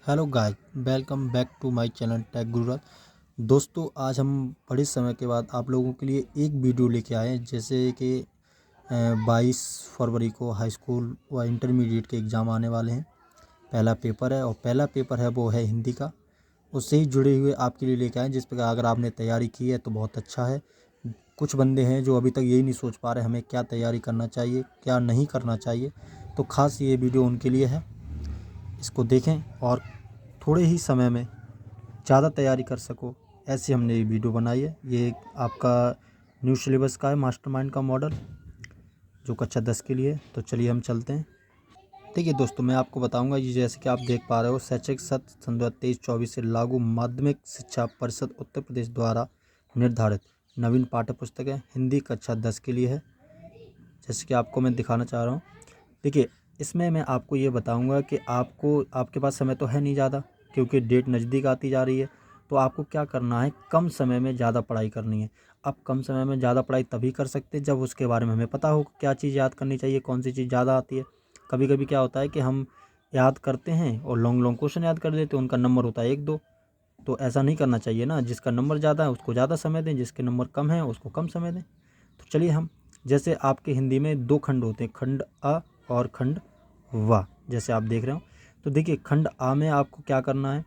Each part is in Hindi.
Hello guys, welcome back to my channel tech Gururaj. दोस्तों, आज हम बड़े समय के बाद आप लोगों के लिए एक वीडियो लेके आए हैं। जैसे कि 22 फरवरी को हाई स्कूल व इंटरमीडिएट के एग्ज़ाम आने वाले हैं। पहला पेपर है और पहला पेपर है वो है हिंदी का। उससे ही जुड़े हुए आपके लिए लेके आए, जिस पर अगर आपने तैयारी की है तो बहुत अच्छा है। कुछ बंदे हैं जो अभी तक यही नहीं सोच पा रहे हमें क्या तैयारी करना चाहिए, क्या नहीं करना चाहिए, तो ख़ास ये वीडियो उनके लिए है। इसको देखें और थोड़े ही समय में ज़्यादा तैयारी कर सको, ऐसी हमने ये वीडियो बनाई है। ये आपका न्यू सिलेबस का है, मास्टरमाइंड का मॉडल, जो कक्षा 10 के लिए है। तो चलिए हम चलते हैं। देखिए दोस्तों, मैं आपको बताऊंगा, ये जैसे कि आप देख पा रहे हो, शैक्षिक सत्र सन 2023-24 से लागू माध्यमिक शिक्षा परिषद उत्तर प्रदेश द्वारा निर्धारित नवीन पाठ्य पुस्तक है, हिंदी कक्षा 10 के लिए है। जैसे कि आपको मैं दिखाना चाह रहा हूँ। देखिए, इसमें मैं आपको ये बताऊंगा कि आपके पास समय तो है नहीं ज़्यादा, क्योंकि डेट नज़दीक आती जा रही है। तो आपको क्या करना है, कम समय में ज़्यादा पढ़ाई करनी है। अब कम समय में ज़्यादा पढ़ाई तभी कर सकते हैं जब उसके बारे में हमें पता हो क्या चीज़ याद करनी चाहिए, कौन सी चीज़ ज़्यादा आती है। कभी कभी क्या होता है कि हम याद करते हैं और लॉन्ग लॉन्ग क्वेश्चन याद कर लेते हैं, उनका नंबर होता है 1-2। तो ऐसा नहीं करना चाहिए ना, जिसका नंबर ज़्यादा है उसको ज़्यादा समय दें, जिसके नंबर कम है उसको कम समय दें। तो चलिए हम, जैसे आपके हिंदी में 2 खंड होते हैं, खंड अ और खंड व, जैसे आप देख रहे हो। तो देखिए, खंड आ में आपको क्या करना है।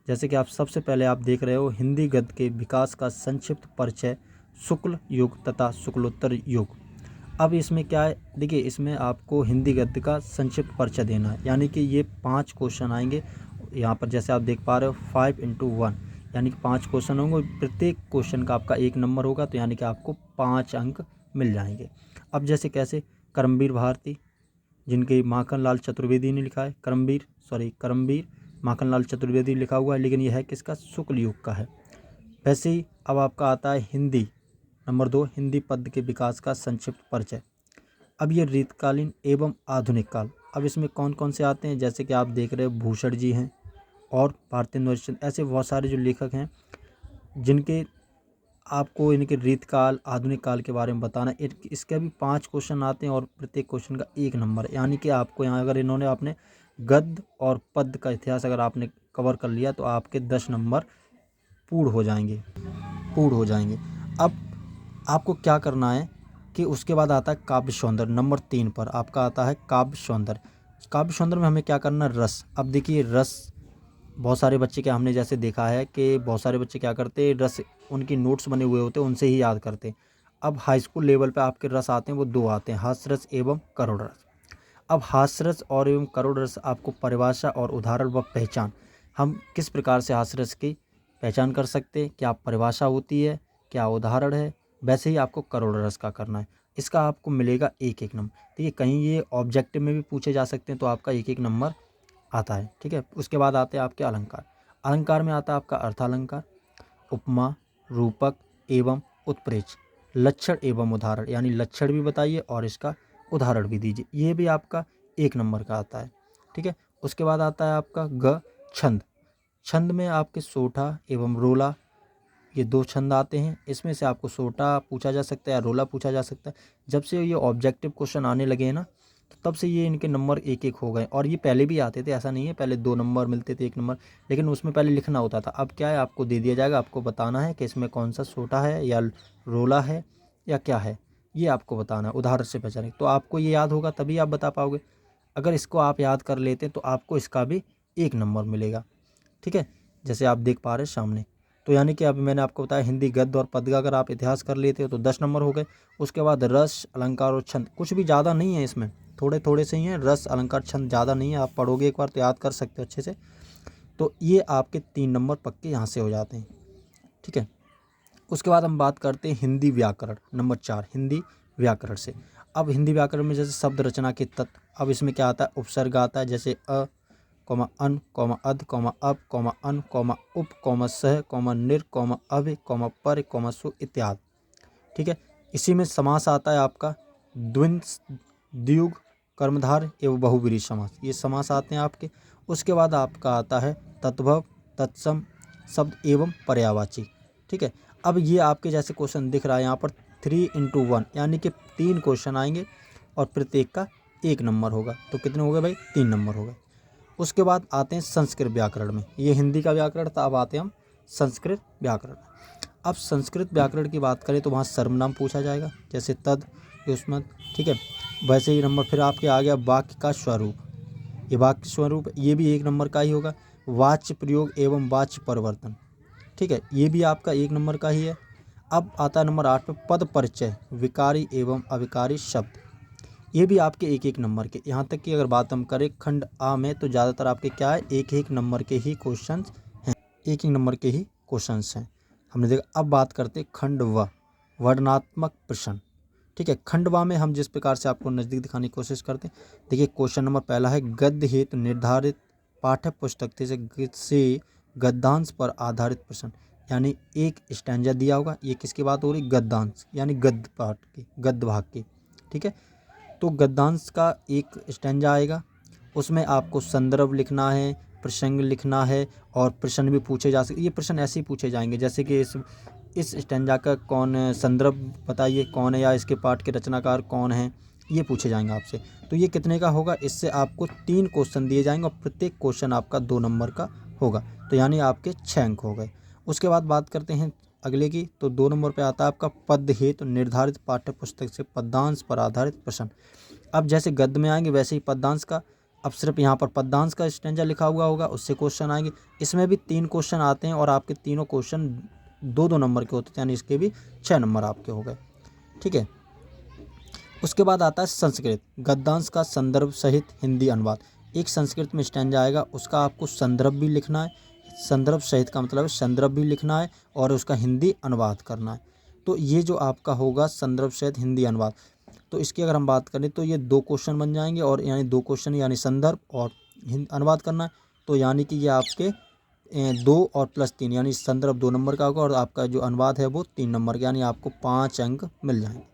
जैसे कि आप सबसे पहले आप देख रहे हो, हिंदी गद्य के विकास का संक्षिप्त परिचय, शुक्ल युग तथा शुक्लोत्तर युग। अब इसमें क्या है, देखिए इसमें आपको हिंदी गद्य का संक्षिप्त परिचय देना है, यानी कि ये 5 क्वेश्चन आएंगे। यहाँ पर जैसे आप देख पा रहे हो 5 × 1, यानी कि 5 क्वेश्चन होंगे, प्रत्येक क्वेश्चन का आपका 1 नंबर होगा, तो यानी कि आपको 5 अंक मिल जाएंगे। अब जैसे कैसे, करमवीर भारती, जिनके माखनलाल चतुर्वेदी ने लिखा है, करमवीर माखनलाल चतुर्वेदी लिखा हुआ है, लेकिन यह है किसका, शुक्ल युग का है। वैसे ही अब आपका आता है हिंदी नंबर 2, हिंदी पद्य के विकास का संक्षिप्त परिचय। अब ये रीतकालीन एवं आधुनिक काल, अब इसमें कौन कौन से आते हैं, जैसे कि आप देख रहे हो भूषण जी हैं और भारतेंदु हरिश्चंद्र, ऐसे बहुत सारे जो लेखक हैं जिनके आपको इनके रीतकाल आधुनिक काल के बारे में बताना। इसके भी 5 क्वेश्चन आते हैं और प्रत्येक क्वेश्चन का 1 नंबर है, यानी कि आपको यहाँ अगर इन्होंने आपने गद्य और पद्य का इतिहास अगर आपने कवर कर लिया तो आपके 10 नंबर पूर्ण हो जाएंगे। अब आपको क्या करना है कि उसके बाद आता है काव्य सौंदर्य, नंबर 3 पर आपका आता है काव्य सौंदर्य। काव्य सौंदर्य में हमें क्या करना है, रस। अब देखिए रस, बहुत सारे बच्चे क्या, हमने जैसे देखा है कि बहुत सारे बच्चे क्या करते हैं, रस उनकी नोट्स बने हुए होते हैं उनसे ही याद करते हैं। अब हाई स्कूल लेवल पे आपके रस आते हैं, वो 2 आते हैं, हास्य रस एवं करुण रस। अब हास्य रस और एवं करुण रस आपको परिभाषा और उदाहरण व पहचान, हम किस प्रकार से हास्य रस की पहचान कर सकते हैं, क्या परिभाषा होती है, क्या उदाहरण है, वैसे ही आपको करुण रस का करना है। इसका आपको मिलेगा 1-1 नंबर। देखिए कहीं ये ऑब्जेक्टिव में भी पूछे जा सकते हैं, तो आपका 1-1 नंबर आता है। ठीक है, उसके बाद आते हैं आपके अलंकार। अलंकार में आता है आपका अर्थालंकार, उपमा, रूपक एवं उत्प्रेक्ष, लक्षण एवं उदाहरण, यानी लक्षण भी बताइए और इसका उदाहरण भी दीजिए, ये भी आपका 1 नंबर का आता है। ठीक है, उसके बाद आता है आपका ग छंद। छंद में आपके सोठा एवं रोला, ये 2 छंद आते हैं। इसमें से आपको सोटा पूछा जा सकता है या रोला पूछा जा सकता है। जब से ये ऑब्जेक्टिव क्वेश्चन आने लगे हैं ना, तो तब से ये इनके नंबर 1-1 हो गए। और ये पहले भी आते थे, ऐसा नहीं है, पहले 2 नंबर मिलते थे, 1 नंबर, लेकिन उसमें पहले लिखना होता था। अब क्या है, आपको दे दिया जाएगा, आपको बताना है कि इसमें कौन सा सोटा है या रोला है या क्या है, ये आपको बताना है, उदाहरण से पहचाने। तो आपको ये याद होगा तभी आप बता पाओगे। अगर इसको आप याद कर लेते तो आपको इसका भी 1 नंबर मिलेगा। ठीक है, जैसे आप देख पा रहे हैं सामने। तो यानी कि अभी मैंने आपको बताया, हिंदी गद्य और पद्य का अगर आप इतिहास कर लेते हो तो 10 नंबर हो गए। उसके बाद रस, अलंकार और छंद, कुछ भी ज़्यादा नहीं है इसमें, थोड़े थोड़े से ही हैं। रस, अलंकार, छंद ज़्यादा नहीं है, आप पढ़ोगे एक बार तो याद कर सकते हो अच्छे से। तो ये आपके 3 नंबर पक्के यहाँ से हो जाते हैं। ठीक है, उसके बाद हम बात करते हैं हिंदी व्याकरण, नंबर 4, हिंदी व्याकरण से। अब हिंदी व्याकरण में जैसे शब्द रचना के तत्व, अब इसमें क्या आता है, उपसर्ग आता है, जैसे अ, अन, अध, अब, अन, उप, सह, निर, अभ, पर, सु इत्यादि। ठीक है, इसी में समास आता है आपका द्वंद्व, द्विगु, कर्मधार एवं बहुब्रीहि समास, ये समास आते हैं आपके। उसके बाद आपका आता है तद्भव, तत्सम, शब्द एवं पर्यायवाची। ठीक है, अब ये आपके जैसे क्वेश्चन दिख रहा है यहाँ पर 3 × 1, यानी कि 3 क्वेश्चन आएंगे और प्रत्येक का 1 नंबर होगा। तो कितने हो गए भाई, 3 नंबर हो गए। उसके बाद आते हैं संस्कृत व्याकरण में। ये हिंदी का व्याकरण था, अब आते हैं हम संस्कृत व्याकरण। अब संस्कृत व्याकरण की बात करें तो वहाँ सर्वनाम पूछा जाएगा, जैसे तद, युष्मत्, ठीक है। वैसे ही नंबर फिर आपके आ गया वाक्य का स्वरूप। ये वाक्य स्वरूप ये भी 1 नंबर का ही होगा। वाच्य प्रयोग एवं वाच्य परिवर्तन, ठीक है, ये भी आपका 1 नंबर का ही है। अब आता है नंबर 8 पे पद परिचय, विकारी एवं अविकारी शब्द। ये भी आपके 1-1 नंबर के। यहाँ तक कि अगर बात हम करें खंड आ में तो ज़्यादातर आपके क्या है, 1-1 नंबर के ही क्वेश्चन हैं, 1-1 नंबर के ही क्वेश्चन हैं, हमने देखा। अब बात करते खंड व, वर्णनात्मक प्रश्न, ठीक है। खंड व में हम जिस प्रकार से आपको नज़दीक दिखाने की कोशिश करते हैं, देखिए क्वेश्चन नंबर पहला है गद्य हेतु निर्धारित पाठ्य पुस्तक से गद्यांश पर आधारित प्रश्न। यानी एक स्टैंजा दिया होगा, ये किसकी बात हो रही, गद्यांश यानी गद्य पाठ की, गद्य भाग की, ठीक है। तो गद्यांश का एक स्टैंजा आएगा, उसमें आपको संदर्भ लिखना है, प्रसंग लिखना है और प्रश्न भी पूछे जा सकते। ये प्रश्न ऐसे ही पूछे जाएंगे जैसे कि इस स्टैंजा का कौन संदर्भ बताइए कौन है, या इसके पाठ के रचनाकार कौन है, ये पूछे जाएंगे आपसे। तो ये कितने का होगा, इससे आपको 3 क्वेश्चन दिए जाएंगे और प्रत्येक क्वेश्चन आपका 2 नंबर का होगा, तो यानी आपके 6 अंक हो गए। उसके बाद बात करते हैं अगले की, तो 2 नंबर पे आता है आपका पद हेतु निर्धारित पाठ्य पुस्तक से पद्यांश पर आधारित प्रश्न। अब जैसे गद्य में आएंगे वैसे ही पद्यांश का, अब सिर्फ यहाँ पर पद्यांश का स्टैंजा लिखा हुआ होगा, उससे क्वेश्चन आएंगे। इसमें भी 3 क्वेश्चन आते हैं और आपके तीनों क्वेश्चन 2-2 नंबर के होते हैं, यानी इसके भी 6 नंबर आपके हो गए, ठीक है। उसके बाद आता है संस्कृत, गद्यांश का संदर्भ सहित हिंदी अनुवाद। एक संस्कृत में स्टैंजा आएगा, उसका आपको संदर्भ भी लिखना है, संदर्भ सहित का मतलब है संदर्भ भी लिखना है और उसका हिंदी अनुवाद करना है। तो ये जो आपका होगा संदर्भ सहित हिंदी अनुवाद, तो इसकी अगर हम बात करें तो ये 2 क्वेश्चन बन जाएंगे, और यानी 2 क्वेश्चन यानी संदर्भ और अनुवाद करना है, तो यानी कि ये आपके 2 और प्लस 3 यानी संदर्भ 2 नंबर का होगा और आपका जो अनुवाद है वो 3 नंबर का, यानी आपको 5 अंक मिल जाएंगे।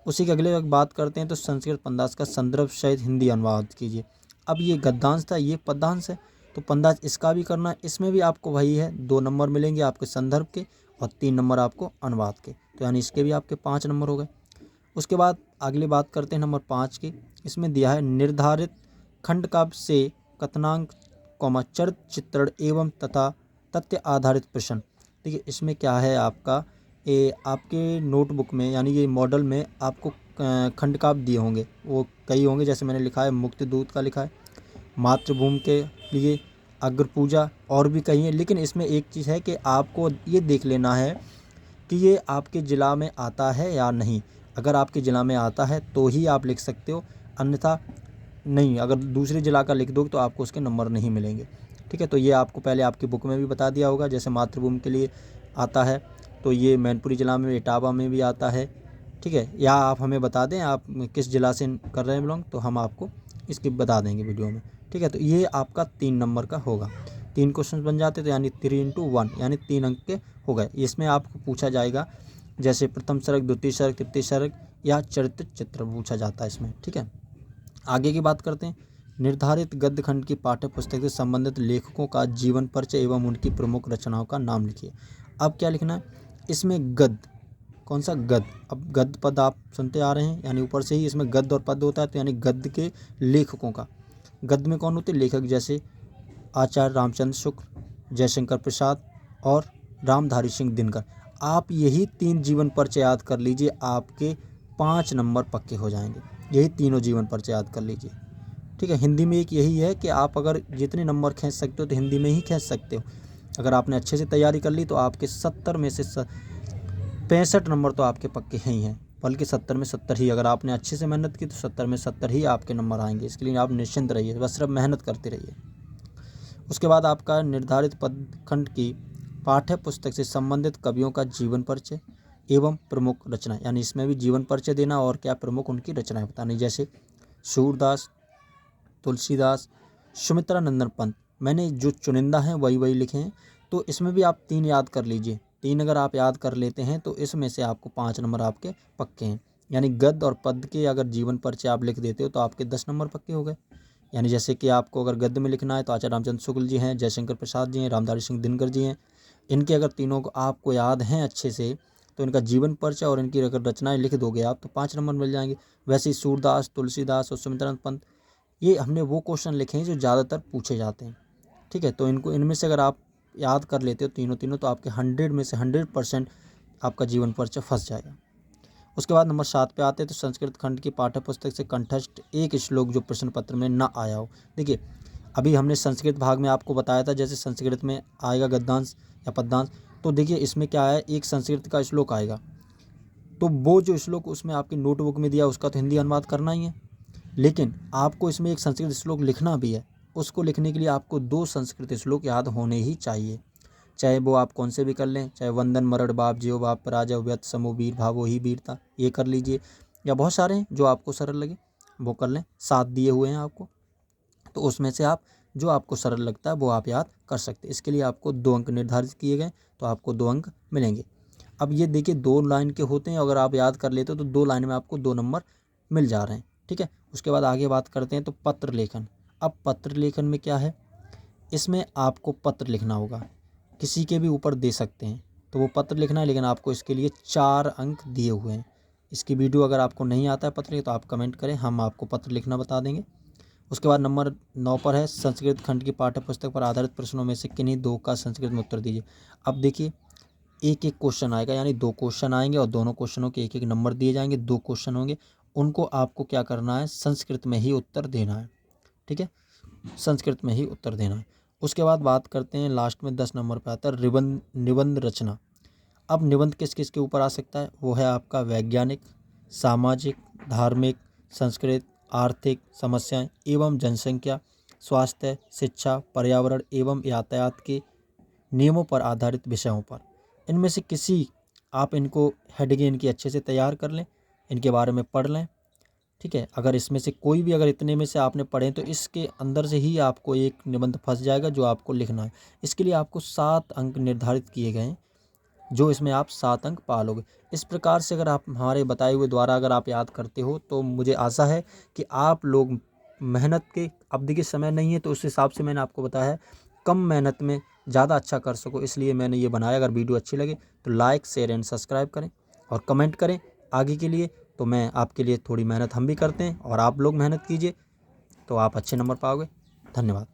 उसी के अगले बात करते हैं तो संस्कृत पद्यांश का संदर्भ सहित हिंदी अनुवाद कीजिए। अब ये गद्यांश था, ये पद्यांश है, तो पद्यांश इसका भी करना है। इसमें भी आपको वही है, 2 नंबर मिलेंगे आपके संदर्भ के और 3 नंबर आपको अनुवाद के, तो यानी इसके भी आपके 5 नंबर हो गए। उसके बाद अगली बात करते हैं नंबर 5 की। इसमें दिया है निर्धारित खंड काव्य से कथनांक चरित्र चित्रण एवं तथा तथ्य आधारित प्रश्न। देखिए इसमें क्या है आपका, आपके नोटबुक में यानी ये मॉडल में आपको खंड काव्य दिए होंगे, वो कई होंगे, जैसे मैंने लिखा है मुक्तिदूत का लिखा है, मातृभूमि के लिए अग्र पूजा, और भी कई हैं। लेकिन इसमें एक चीज़ है कि आपको ये देख लेना है कि ये आपके ज़िला में आता है या नहीं। अगर आपके ज़िला में आता है तो ही आप लिख सकते हो, अन्यथा नहीं। अगर दूसरे ज़िला का लिख दोगे तो आपको उसके नंबर नहीं मिलेंगे, ठीक है। तो ये आपको पहले आपकी बुक में भी बता दिया होगा, जैसे मातृभूमि के लिए आता है तो ये मैनपुरी ज़िला में, इटावा में भी आता है, ठीक है। या आप हमें बता दें आप किस ज़िला से कर रहे हैं बिलोंग, तो हम आपको इसकी बता देंगे वीडियो में, ठीक है। तो ये आपका 3 नंबर का होगा, 3 क्वेश्चन बन जाते, तो यानी 3 × 1 यानी 3 अंक के हो गए। इसमें आपको पूछा जाएगा जैसे प्रथम सर्ग, द्वितीय सर्ग, तृतीय सर्ग या चरित्र चित्र पूछा जाता है इसमें, ठीक है। आगे की बात करते हैं। निर्धारित गद्य खंड की पाठ्य पुस्तक से संबंधित लेखकों का जीवन परिचय एवं उनकी प्रमुख रचनाओं का नाम लिखिए। अब क्या लिखना है इसमें, गद्य, कौन सा गद्य, अब गद्य पद आप सुनते आ रहे हैं, यानी ऊपर से ही इसमें गद्य और पद होता है, तो यानी गद्य के लेखकों का। गद्य में कौन होते हैं लेखक, जैसे आचार्य रामचंद्र शुक्ल, जयशंकर प्रसाद और रामधारी सिंह दिनकर। आप यही 3 जीवन परिचय याद कर लीजिए, आपके 5 नंबर पक्के हो जाएंगे। यही तीनों जीवन परिचय याद कर लीजिए, ठीक है। हिंदी में एक यही है कि आप अगर जितने नंबर खींच सकते हो तो हिंदी में ही खींच सकते हो। अगर आपने अच्छे से तैयारी कर ली तो आपके 70 में से 65 नंबर तो आपके पक्के ही हैं, बल्कि 70 में 70 ही। अगर आपने अच्छे से मेहनत की तो 70 में 70 ही आपके नंबर आएंगे। इसके लिए आप निश्चिंत रहिए, बस सिर्फ मेहनत करते रहिए। उसके बाद आपका निर्धारित पद खंड की पाठ्य पुस्तक से संबंधित कवियों का जीवन परिचय एवं प्रमुख रचना, यानी इसमें भी जीवन परिचय देना और क्या प्रमुख उनकी रचनाएं बतानी, जैसे सूरदास, तुलसीदास, सुमित्रा नंदन पंत। मैंने जो चुनिंदा हैं वही लिखे हैं, तो इसमें भी आप 3 याद कर लीजिए। 3 अगर आप याद कर लेते हैं तो इसमें से आपको 5 नंबर आपके पक्के हैं। यानी गद्य और पद के अगर जीवन परिचय आप लिख देते हो तो आपके 10 नंबर पक्के हो गए। यानी जैसे कि आपको अगर गद्य में लिखना है तो आचार्य रामचंद्र शुक्ल जी हैं, जयशंकर प्रसाद जी हैं, रामधारी सिंह दिनकर जी हैं। इनके अगर तीनों को आपको याद हैं अच्छे से तो इनका जीवन परिचय और इनकी अगर रचनाएं लिख दोगे आप तो 5 नंबर मिल जाएंगे। वैसे ही सूरदास, तुलसीदास और सुमित्रा पंत ये हमने वो क्वेश्चन लिखे हैं जो ज़्यादातर पूछे जाते हैं। ठीक है, तो इनमें से अगर आप याद कर लेते हो तीनों तो आपके 100 में से 100% आपका जीवन परिचय फंस जाएगा। उसके बाद नंबर 7 पे आते हैं, तो संस्कृत खंड की पाठ्य पुस्तक से कंठस्थ एक श्लोक जो प्रश्न पत्र में ना आया हो। देखिए, अभी हमने संस्कृत भाग में आपको बताया था, जैसे संस्कृत में आएगा गद्यांश या पद्यांश, तो देखिए इसमें क्या है, एक संस्कृत का श्लोक आएगा, तो वो जो श्लोक उसमें आपकी नोटबुक में दिया उसका तो हिंदी अनुवाद करना ही है, लेकिन आपको इसमें एक संस्कृत श्लोक लिखना भी है। उसको लिखने के लिए आपको 2 संस्कृत श्लोक याद होने ही चाहिए, चाहे वो आप कौन से भी कर लें, चाहे वंदन मरड़ बाप जियो बाप पराजय व्यत समो वीर भावो ही वीरता, ये कर लीजिए, या बहुत सारे हैं जो आपको सरल लगे वो कर लें। 7 दिए हुए हैं आपको, तो उसमें से आप जो आपको सरल लगता है वो आप याद कर सकते हैं। इसके लिए आपको 2 अंक निर्धारित किए गए, तो आपको 2 अंक मिलेंगे। अब ये देखिए 2 लाइन के होते हैं, अगर आप याद कर लेते हो तो 2 लाइन में आपको 2 नंबर मिल जा रहे हैं। ठीक है, उसके बाद आगे बात करते हैं, तो पत्र लेखन। अब पत्र लेखन में क्या है, इसमें आपको पत्र लिखना होगा, किसी के भी ऊपर दे सकते हैं, तो वो पत्र लिखना है, लेकिन आपको इसके लिए 4 अंक दिए हुए हैं। इसकी वीडियो अगर आपको नहीं आता है पत्र तो आप कमेंट करें, हम आपको पत्र लिखना बता देंगे। उसके बाद नंबर 9 पर है, संस्कृत खंड की पाठ्य पुस्तक पर आधारित प्रश्नों में से किन्हीं 2 का संस्कृत में उत्तर दीजिए। अब देखिए एक एक क्वेश्चन आएगा, यानी 2 क्वेश्चन आएंगे और दोनों क्वेश्चनों के एक एक नंबर दिए जाएंगे। 2 क्वेश्चन होंगे, उनको आपको क्या करना है, संस्कृत में ही उत्तर देना है। ठीक है, संस्कृत में ही उत्तर देना है। उसके बाद बात करते हैं, लास्ट में 10 नंबर पर आता है निबंध रचना। अब निबंध किस किस के ऊपर आ सकता है, वो है आपका वैज्ञानिक, सामाजिक, धार्मिक, संस्कृत, आर्थिक समस्याएं एवं जनसंख्या, स्वास्थ्य, शिक्षा, पर्यावरण एवं यातायात के नियमों पर आधारित विषयों पर। इनमें से किसी आप इनको हेडिंग इनकी अच्छे से तैयार कर लें, इनके बारे में पढ़ लें। ठीक है, अगर इसमें से कोई भी, अगर इतने में से आपने पढ़े तो इसके अंदर से ही आपको एक निबंध फंस जाएगा जो आपको लिखना है। इसके लिए आपको 7 अंक निर्धारित किए गए हैं, जो इसमें आप 7 अंक पा लोगे। इस प्रकार से अगर आप हमारे बताए हुए द्वारा अगर आप याद करते हो तो मुझे आशा है कि आप लोग मेहनत के, अब देखिए समय नहीं है तो उस हिसाब से मैंने आपको बताया है, कम मेहनत में ज़्यादा अच्छा कर सको, इसलिए मैंने ये बनाया। अगर वीडियो अच्छी लगे तो लाइक शेयर एंड सब्सक्राइब करें और कमेंट करें आगे के लिए, तो मैं आपके लिए थोड़ी मेहनत हम भी करते हैं और आप लोग मेहनत कीजिए तो आप अच्छे नंबर पाओगे। धन्यवाद।